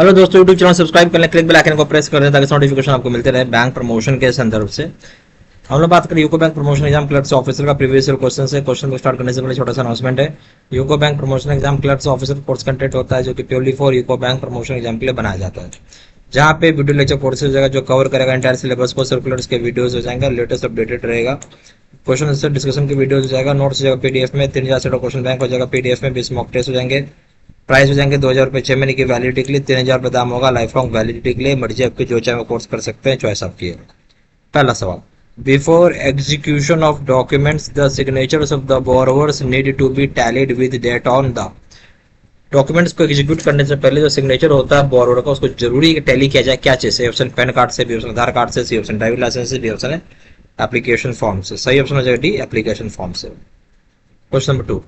Hello दोस्तों, YouTube channel subscribe कर लें, क्लिक बेल आइकन को प्रेस कर दें ताकि नोटिफिकेशन आपको मिलते रहे बैंक प्रमोशन के संदर्भ से। हम लोग बात करें UCO bank promotion exam clerks officer का प्रीवियस ईयर क्वेश्चन से। क्वेश्चन को स्टार्ट करने से पहले छोटा सा अनाउंसमेंट है। UCO bank promotion exam clerks officer course content होता है जो कि purely for UCO bank promotion exam के लिए बनाया जाता है, जहाँ पे वीडियो लेक्चर कोर्सेज हो जाएगा जो कवर करेगा एंटायर सिलेबस को। सर्कुलर्स के वीडियोज हो जाएंगे, लेटेस्ट अपडेटेड रहेगा। क्वेश्चन आंसर डिस्कशन की वीडियो हो जाएगा, नोट्स हो जाएगा पीडीएफ में, 3000 सेट ऑफ क्वेश्चन बैंक हो जाएगा पीडीएफ में, 20 मॉक टेस्ट हो जाएंगे। प्राइस हो जाएंगे 2000 रुपये 6 महीने की वैलिडिटी के लिए, 3000 रुपये दाम होगा लाइफ लॉन्ग वैलिडिटी के लिए। मर्जी आपकी, जो चाहे वो कोर्स कर सकते हैं, चॉइस आपकी है। पहला सवाल, before execution of documents the signatures of the borrowers need to be tallied with date on the. Documents को एग्जीक्यूट करने से पहले जो सिग्नेचर होता है बोरोवर का, उसको जरूरी टैली किया जाए क्या चीज से? ऑप्शन पैन कार्ड से, बी ऑप्शन आधार कार्ड से, सी ऑप्शन ड्राइविंग लाइसेंस से, डी ऑप्शन है एप्लीकेशन फॉर्म से। सही ऑप्शन हो जाएगा डी, एप्लीकेशन फॉर्म से। Question number 2,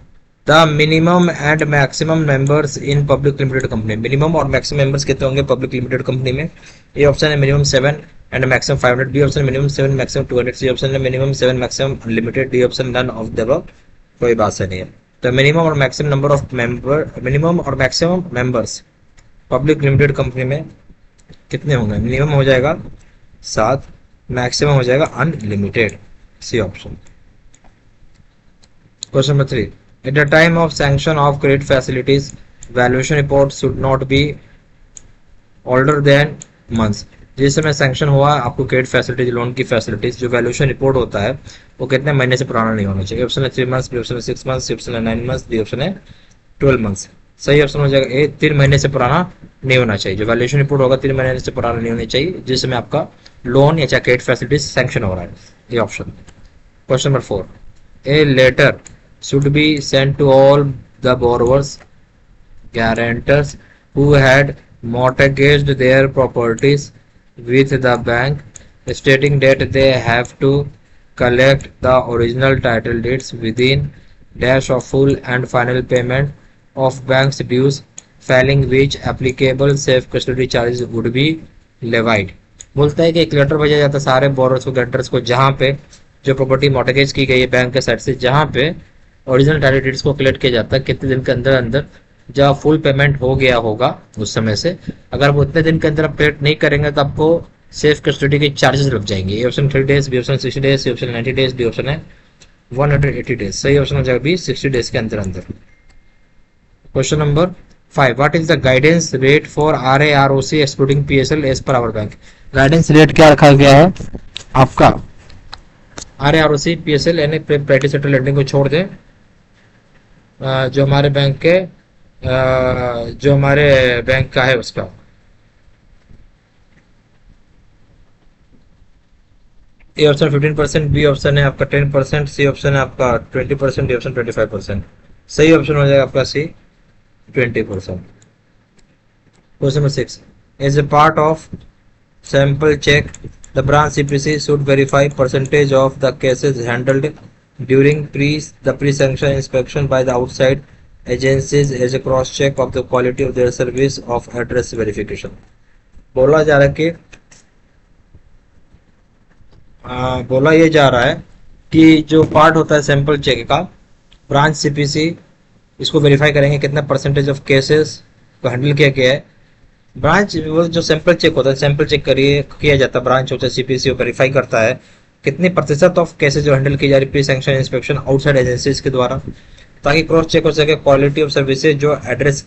the minimum and maximum members in public limited company. Minimum और मैक्सिमम मेंबर्स कितने होंगे पब्लिक लिमिटेड कंपनी में? ए ऑप्शन है minimum 7 and maximum 500, B option minimum 7 maximum 200, C option है minimum 7 maximum unlimited, D option none of the above. कोई बात से नहीं है। तो मिनिमम और maximum number of member, minimum और maximum members public limited company में कितने होंगे? मिनिमम हो जाएगा 7, मैक्सिमम हो जाएगा unlimited, C option. Question number 3, at the time of sanction of credit facilities valuation report should not be older than months। जिस समय सैंक्शन हुआ आपको क्रेडिट फैसिलिटीज, लोन की फैसिलिटीज, जो वैल्यूएशन रिपोर्ट होता है वो कितने महीने से पुराना नहीं होना चाहिए। ऑप्शन है 3 मंथ्स, बी ऑप्शन है 6 मंथ्स, सी ऑप्शन है 9 मंथ्स, डी ऑप्शन है 12 मंथ्स। सही ऑप्शन हो जाएगा ए, 3 महीने से पुराना नहीं होना चाहिए। जो वैल्यूएशन रिपोर्ट होगा 3 महीने से पुराना नहीं होनी चाहिए जिस समय आपका लोन या क्रेडिट फैसिलिटीज सैंक्शन हो रहा है, ये option. Question number 4, A letter should be sent to all the borrowers guarantors who had mortgaged their properties with the bank stating that they have to collect the original title deeds within dash of full and final payment of bank's dues, failing which applicable safe custody charges would be levied। बोलता है कि एक letter भेजा जाता है सारे borrowers को, guarantors को, जहां पे जो प्रॉपर्टी मॉर्टगेज की गई है बैंक के साइड से, जहां पे ओरिजिनल टाइटल डीड्स को कलेक्ट किया जाता है कितने दिन के अंदर अंदर, जब फुल पेमेंट हो गया होगा उस समय से। अगर वो उतने दिन के अंदर आप कलेक्ट नहीं करेंगे तो आपको सेफ कस्टडी के चार्जेस लग जाएंगे। A option 3 days, B option 60 days, C option 90 days, D option है 180 डेज। सही ऑप्शन हो जाएगा बी, 60 डेज के अंदर अंदर। Question number 5, what is the guidance rate for RAROC excluding PSL as per our bank. Guidance rate क्या रखा गया है आपका? RAROC PSL यानी प्राइवेट सेक्टर लेंडिंग को छोड़ दें, जो हमारे बैंक के जो हमारे बैंक का है उसका। ए ऑप्शन 15%, बी ऑप्शन है आपका 10%, सी ऑप्शन है आपका 20%, डी ऑप्शन 25%। सही ऑप्शन हो जाएगा आपका C, 20%। Question number 6, as a part of sample check the branch CPC should verify percentage of the cases handled during the pre-sanction inspection by the outside agencies as a cross check of the quality of their service of address verification। बोला जा रहा है कि बोला ये जा रहा है कि जो पार्ट होता है सैंपल चेक का, ब्रांच CPC इसको वेरीफाई करेंगे कितना परसेंटेज ऑफ केसेस को हैंडल किया गया है। ब्रांच वो जो सैंपल चेक होता है, सैंपल चेक किया जाता है, ब्रांच होता है CPC वेरीफाई करता है कितने प्रतिशत ऑफ केसेज जो हैंडल की जा रही pre sanction inspection outside agencies के द्वारा, ताकि क्रॉस चेक हो सके क्वालिटी ऑफ सर्विसेज जो एड्रेस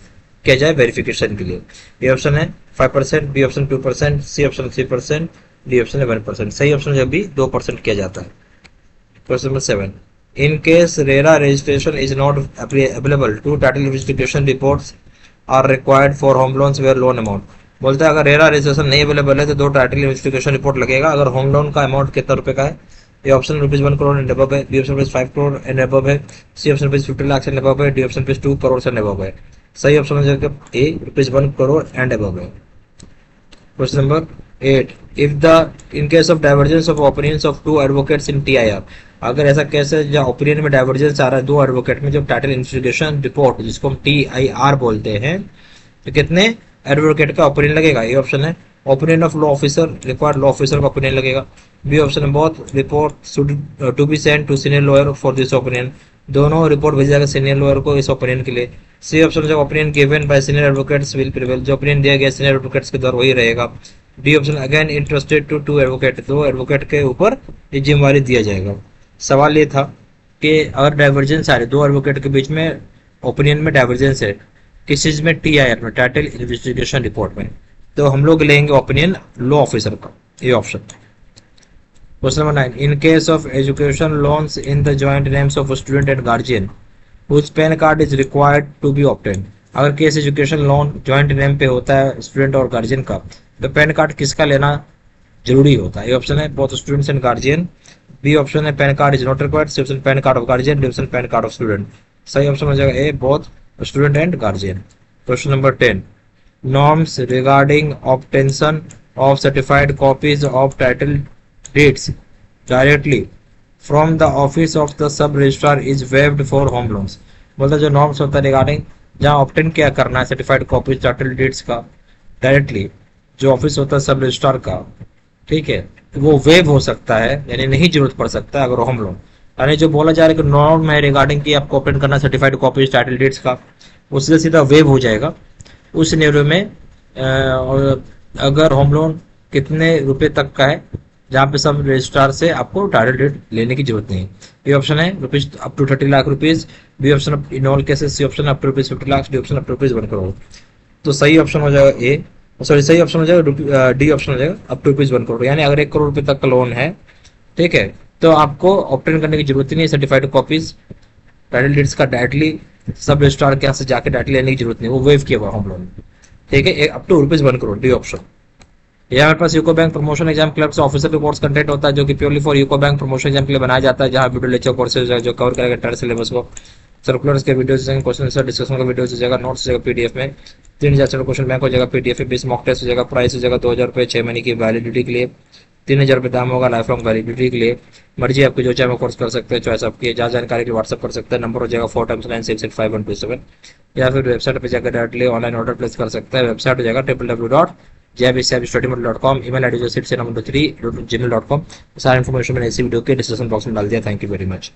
किया जाए वेरिफिकेशन के लिए। ए ऑप्शन है 5%, B option 2%, C option 3%, D option है 1%। सही ऑप्शन जो भी 2% किया जाता है। Question number 7, in case RERA registration is not available, two title investigation reports are required for home loans where loan amount. बोलता है अगर रेरा रजिस्ट्रेशन नहीं अवेलेबल है तो 2 टाइटल इन्वेस्टिगेशन रिपोर्ट लगेगा। अगर होम लोन का अमाउंट कितना रुपए का है? A option ₹1 crore and above है, B option ₹5 crore and above है, C option ₹50 lakh and above है, डी ऑप्शन 2 करोड़ से अबव है। सही ऑप्शन हो जाएगा ए, ₹1 करोड़ एंड अबव है। Question number 8, if the in case of divergence of opinions of 2 advocates in TIR, अगर ऐसा केस है जहाँ ओपिनियन में डाइवर्जेंस आ रहा है 2 एडवोकेट में, जब टाइटल इन्वेस्टिगेशन रिपोर्ट जिसको हम TIR बोलते हैं, तो कितने एडवोकेट का ओपिनियन लगेगा? ए ऑप्शन है opinion of law officer, required law officer का ओपिनियन लगेगा। बी ऑप्शन है both report should to be sent to senior lawyer for this opinion, दोनों रिपोर्ट भेजा जाएगा सीनियर लॉयर को इस ओपिनियन के लिए। सी ऑप्शन हो जाएगा opinion given by senior advocates will prevail, जो ओपिनियन दिया गया सीनियर एडवोकेट्स के द्वारा वही रहेगा। D option again interested to to advocate, दो एडवोकेट के ऊपर ये जिम्मेवारी दिया जाएगा। सवाल ये था कि अगर डाइवर्जेंस आ रही दो एडवोकेट के बीच में, ओपिनियन में डाइवर्जेंस है किस चीज में, TIR में, टाइटल इन्वेस्टिगेशन रिपोर्ट में, तो हम लोग लेंगे ओपिनियन लॉ ऑफिसर का, ये option. Question number 9, in case of education loans in the joint names of student and guardian whose PAN card is required to be obtain, अगर case education loan joint name पे होता है student और guardian का, तो pan card किसका लेना जरूरी होता है? ये ऑप्शन है both students and guardian. B option है PAN card is not required. C option PAN card of guardian. D option PAN card of student. सही ऑप्शन हो जाएगा A both student and guardian. Question number 10, norms regarding obtention of certified copies of title deeds directly from the office of the sub registrar is waived for home loans। बोलता जो norms होता है regarding जहाँ obtain क्या करना है certified copies title deeds का directly जो ऑफिस होता है सब रजिस्ट्रार का, ठीक है, वो वेव हो सकता है, यानी नहीं जरूरत पड़ सकता है अगर होम लोन, यानी जो बोला जा रहा है कि नॉर्म है रिगार्डिंग कि आपको ऑप्टेन करना सर्टिफाइड कॉपीज टाइटल डीड्स का, उससे सीधा वेव हो जाएगा। उस सिनेरियो में अगर होम लोन कितने रुपए तक का है जहाँ पे सब रजिस्ट्रार से आपको टाइटल डीड लेने की जरूरत नहीं है। ये ऑप्शन है rupees up to 30 lakh rupees. B option in all cases. C option up to rupees 50 lakh. D option up to rupees 1 crore. तो सही ऑप्शन हो जाएगा ए, सॉरी सही ऑप्शन हो जाएगा डी ऑप्शन हो जाएगा अप टू रुपीज 1 करोड़, यानी अगर 1 करोड़ रुपए तक का लोन है, ठीक है, तो आपको ऑप्टेन करने की जरूरत ही नहीं, सर्टिफाइड कॉपीज टाइटल डीड्स का डायरेक्टली सब रजिस्ट्रार के यहाँ से जाके डायरेक्टली लेने की जरूरत नहीं, वो वेव किया हुआ होम लोन, ठीक है, up to rupees 1 crore. D option. ये हमारे पास UCO bank promotion exam club से ऑफिसर के कोर्स कंटेंट होता है जो कि purely for UCO bank promotion exam के लिए बनाया जाता है, जहाँ वीडियो लेक्चर कोर्सेज जो कवर करेगा इंटायर सिलेबस को, सर्कुलर्स के वीडियोस, क्वेश्चन आंसर डिस्कशन का वीडियो हो जाएगा, नोट्स हो जाएगा पीडीएफ में, 3000 क्वेश्चन बैंक हो जाएगा पीडीएफ में, 20 मॉक टेस्ट हो जाएगा, प्राइस हो जाएगा 2000 रुपये 6 महीने की वैलिडिटी के लिए, 3000 रुपये दाम होगा लाइफ लॉन्ग वैलिडिटी के लिए। मर्जी आपकी जो चाहे वो कोर्स कर सकते हैं, चॉइस आपकी है। जहाँ जानकारी के लिए व्हाट्सअप कर सकते हैं, नंबर हो जाएगा 4x9665127, या फिर वेबसाइट पर जाकर डायरेक्टली ऑनलाइन ऑर्डर प्लेस कर सकते हैं। वेबसाइट हो जाएगा www.jabstudymoney.com। ईमेल आईडी जो 6 3 gmail.com। सारा इन्फॉर्मेशन मैंने इसी वीडियो के डिस्क्रिप्शन बॉक्स में डाल दिया। Thank you very much.